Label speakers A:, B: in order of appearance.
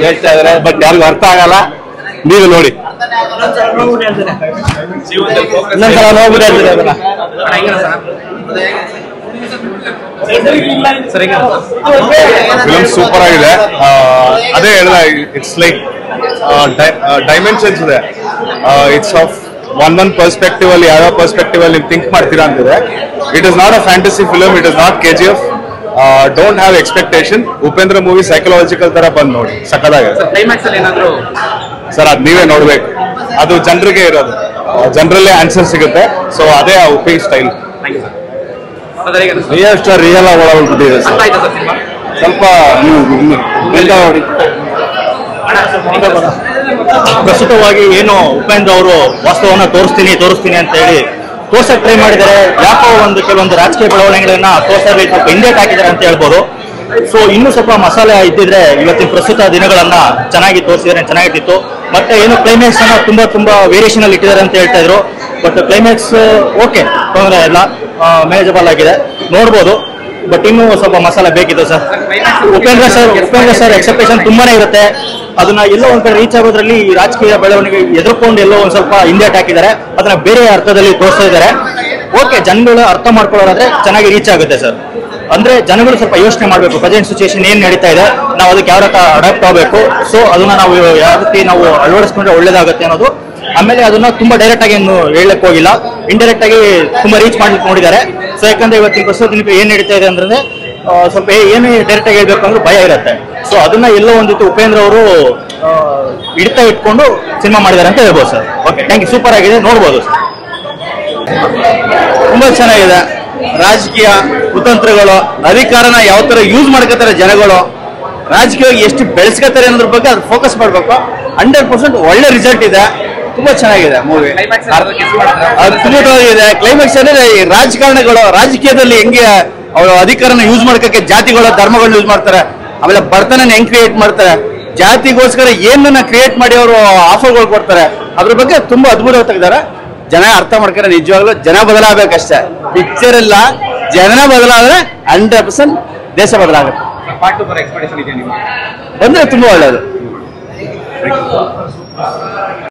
A: ಹೇಳ್ತಾ ಇದಾರೆ, ಬಟ್ ಯಾರಿಗೂ ಅರ್ಥ ಆಗಲ್ಲ. ನೀವು ನೋಡಿ, ಫಿಲ್ಮ್ ಸೂಪರ್ ಆಗಿದೆ. ಅದೇ ಹೇಳಿದ, ಇಟ್ಸ್ ಲೈಕ್ ಡೈಮೆನ್ಷನ್ಸ್ ಇದೆ. ಇಟ್ಸ್ ಆಫ್ ಒನ್ ಪರ್ಸ್ಪೆಕ್ಟಿವ್ ಅಲ್ಲಿ, ಯಾವ ಪರ್ಸ್ಪೆಕ್ಟಿವ್ ಅಲ್ಲಿ ನೀವು ಥಿಂಕ್ ಮಾಡ್ತೀರಾ ಅಂತಿದೆ. It is not a fantasy film, it is not KGF. Don't have expectation. Upendra movie psychological ತರ ಬಂದು ನೋಡಿ, ಸಕ್ಕದಾಗಿದೆ ಸರ್. ಅದ್ ನೀವೇ ನೋಡ್ಬೇಕು, ಅದು ಜನರಿಗೆ ಇರೋದು, ಜನರಲ್ಲೇ ಆನ್ಸರ್ ಸಿಗುತ್ತೆ. ಸೊ ಅದೇ ಆ ಉಪಿ ಸ್ಟೈಲ್. ರಿಯಲ್ ಸ್ಟಾರ್ ರಿಯಲ್ ಆಗಿ ಒಳಗೊಂಡಿದೆ. ಸ್ವಲ್ಪ
B: ಪ್ರಸ್ತುತವಾಗಿ ಏನು ಉಪೇಂದ್ರ ಅವರು ವಾಸ್ತವವನ್ನು ತೋರಿಸ್ತೀನಿ ಅಂತ ಹೇಳಿ ತೋರ್ಸಕ್ ಟ್ರೈ ಮಾಡಿದ್ದಾರೆ. ಯಾಕೋ ಕೆಲವೊಂದು ರಾಜಕೀಯ ಬೆಳವಣಿಗೆಗಳನ್ನ ತೋರ್ಸಲ್ಲಿ ಸ್ವಲ್ಪ ಹಿಂದೇಟ್ ಹಾಕಿದ್ದಾರೆ ಅಂತ ಹೇಳ್ಬೋದು. ಸೊ ಇನ್ನೂ ಸ್ವಲ್ಪ ಮಸಾಲೆ ಇದ್ದಿದ್ರೆ ಇವತ್ತಿನ ಪ್ರಸ್ತುತ ದಿನಗಳನ್ನ ಚೆನ್ನಾಗಿ ತೋರಿಸಿದ್ರೆ ಚೆನ್ನಾಗಿರ್ತಿತ್ತು. ಮತ್ತೆ ಏನು ಕ್ಲೈಮ್ಯಾಕ್ಸ್ ಅನ್ನ ತುಂಬಾ ವೇರಿಯೇಷನ್ ಅಲ್ಲಿ ಇಟ್ಟಿದ್ದಾರೆ ಅಂತ ಹೇಳ್ತಾ ಇದ್ರು. ಬಟ್ ಕ್ಲೈಮ್ಯಾಕ್ಸ್ ಓಕೆ, ತೊಂದರೆ ಇಲ್ಲ, ಮ್ಯಾನೇಜಬಲ್ ಆಗಿದೆ, ನೋಡ್ಬೋದು. ಬಟ್ ಇನ್ನೂ ಸ್ವಲ್ಪ ಮಸಾಲೆ ಬೇಕಿತ್ತು ಸರ್. ಉಪೇಂದ್ರ ಸರ್ ಎಕ್ಸೆಪ್ಟೇಷನ್ ತುಂಬಾನೇ ಇರುತ್ತೆ. ಅದನ್ನ ಎಲ್ಲೋ ಒಂದ್ ಕಡೆ ರೀಚ್ ಆಗೋದ್ರಲ್ಲಿ ರಾಜಕೀಯ ಬೆಳವಣಿಗೆ ಎದುರ್ಕೊಂಡು ಎಲ್ಲೋ ಒಂದ್ ಸ್ವಲ್ಪ ಹಿಂದೇಟ್ ಹಾಕಿದ್ದಾರೆ. ಅದನ್ನ ಬೇರೆ ಅರ್ಥದಲ್ಲಿ ತೋರಿಸ್ತಾ ಇದ್ದಾರೆ. ಓಕೆ, ಜನಗಳು ಅರ್ಥ ಮಾಡ್ಕೊಳ್ಳೋದಾದ್ರೆ ಚೆನ್ನಾಗಿ ರೀಚ್ ಆಗುತ್ತೆ ಸರ್. ಅಂದ್ರೆ ಜನಗಳು ಸ್ವಲ್ಪ ಯೋಚನೆ ಮಾಡಬೇಕು, ಪ್ರೆಸೆಂಟ್ ಸಿಚುಯೇಷನ್ ಏನ್ ನಡೀತಾ ಇದೆ, ನಾವು ಅದಕ್ಕೆ ಯಾವ ರೀತಿ ಅಡಾಪ್ಟ್ ಆಗಬೇಕು. ಸೊ ಅದನ್ನ ನಾವು ಯಾವ ರೀತಿ ನಾವು ಅಳವಡಿಸ್ಕೊಂಡ್ರೆ ಒಳ್ಳೇದಾಗುತ್ತೆ ಅನ್ನೋದು. ಆಮೇಲೆ ಅದನ್ನ ತುಂಬಾ ಡೈರೆಕ್ಟ್ ಆಗಿ ಏನು ಹೇಳಕ್ ಹೋಗಿಲ್ಲ, ಇಂಡೈರೆಕ್ಟ್ ಆಗಿ ತುಂಬಾ ರೀಚ್ ಮಾಡ್ಲಿಕ್ಕೆ ನೋಡಿದ್ದಾರೆ. ಸೊ ಯಾಕಂದ್ರೆ ಇವತ್ತಿನ ಪ್ರಸ್ತುತ ಏನ್ ನಡೀತಾ ಇದೆ ಅಂದ್ರೆ ಸ್ವಲ್ಪ ಏನೇ ಡೈರೆಕ್ಟ್ ಆಗಿ ಹೇಳ್ಬೇಕು ಅಂದ್ರೆ ಭಯ ಇರುತ್ತೆ. ಸೊ ಅದನ್ನ ಎಲ್ಲೋ ಒಂದ್ ರೀತಿ ಉಪೇಂದ್ರ ಅವರು ಹಿಡಿತಾ ಇಟ್ಕೊಂಡು ಸಿನಿಮಾ ಮಾಡಿದ್ದಾರೆ ಅಂತ ಹೇಳ್ಬೋದು sir. Okay, thank you. Super ಆಗಿದೆ, ನೋಡ್ಬೋದು ಸರ್.
A: ತುಂಬಾ ಚೆನ್ನಾಗಿದೆ. ರಾಜಕೀಯ ಕುತಂತ್ರಗಳು, ಅಧಿಕಾರನ ಯಾವ ತರ ಯೂಸ್ ಮಾಡ್ಕೋತಾರೆ ಜನಗಳು, ರಾಜಕೀಯವಾಗಿ ಎಷ್ಟು ಬೆಳೆಸ್ಕೋತಾರೆ ಅನ್ನೋದ್ರ ಬಗ್ಗೆ ಅದು ಫೋಕಸ್ ಮಾಡ್ಬೇಕು. 100% ಒಳ್ಳೆ ರಿಸಲ್ಟ್ ಇದೆ. ತುಂಬಾ ಚೆನ್ನಾಗಿದೆ ಮೂವಿ. ಅದ್ಭುತವಾಗಿದೆ. ಕ್ಲೈಮ್ಯಾಕ್ಸ್ ಅಂದ್ರೆ ರಾಜಕಾರಣಿಗಳು ರಾಜಕೀಯದಲ್ಲಿ ಹೆಂಗೆ ಅವರು ಅಧಿಕಾರನ ಯೂಸ್ ಮಾಡ್ಕೋಕೆ ಜಾತಿಗಳ ಧರ್ಮಗಳನ್ನ ಯೂಸ್ ಮಾಡ್ತಾರೆ. ಆಮೇಲೆ ಬಡತನ ಹೆಂಗ್ ಕ್ರಿಯೇಟ್ ಮಾಡ್ತಾರೆ, ಜಾತಿಗೋಸ್ಕರ ಏನನ್ನ ಕ್ರಿಯೇಟ್ ಮಾಡಿ ಅವರು ಆಫರ್ಗಳು ಕೊಡ್ತಾರೆ. ಅದ್ರ ಬಗ್ಗೆ ತುಂಬಾ ಅದ್ಭುತವಾಗಿ ತೆಗೆದಾರೆ. ಜನ ಅರ್ಥ ಮಾಡ್ತಾರೆ. ನಿಜವಾಗ್ಲೂ ಜನ ಬದಲಾಗಬೇಕಷ್ಟೇ. ಪಿಕ್ಚರ್ ಎಲ್ಲ ಜನ ಬದಲಾದ್ರೆ 100% ದೇಶ ಬದಲಾಗುತ್ತೆ. ಬಂದ್ರೆ ತುಂಬಾ ಒಳ್ಳೇದು.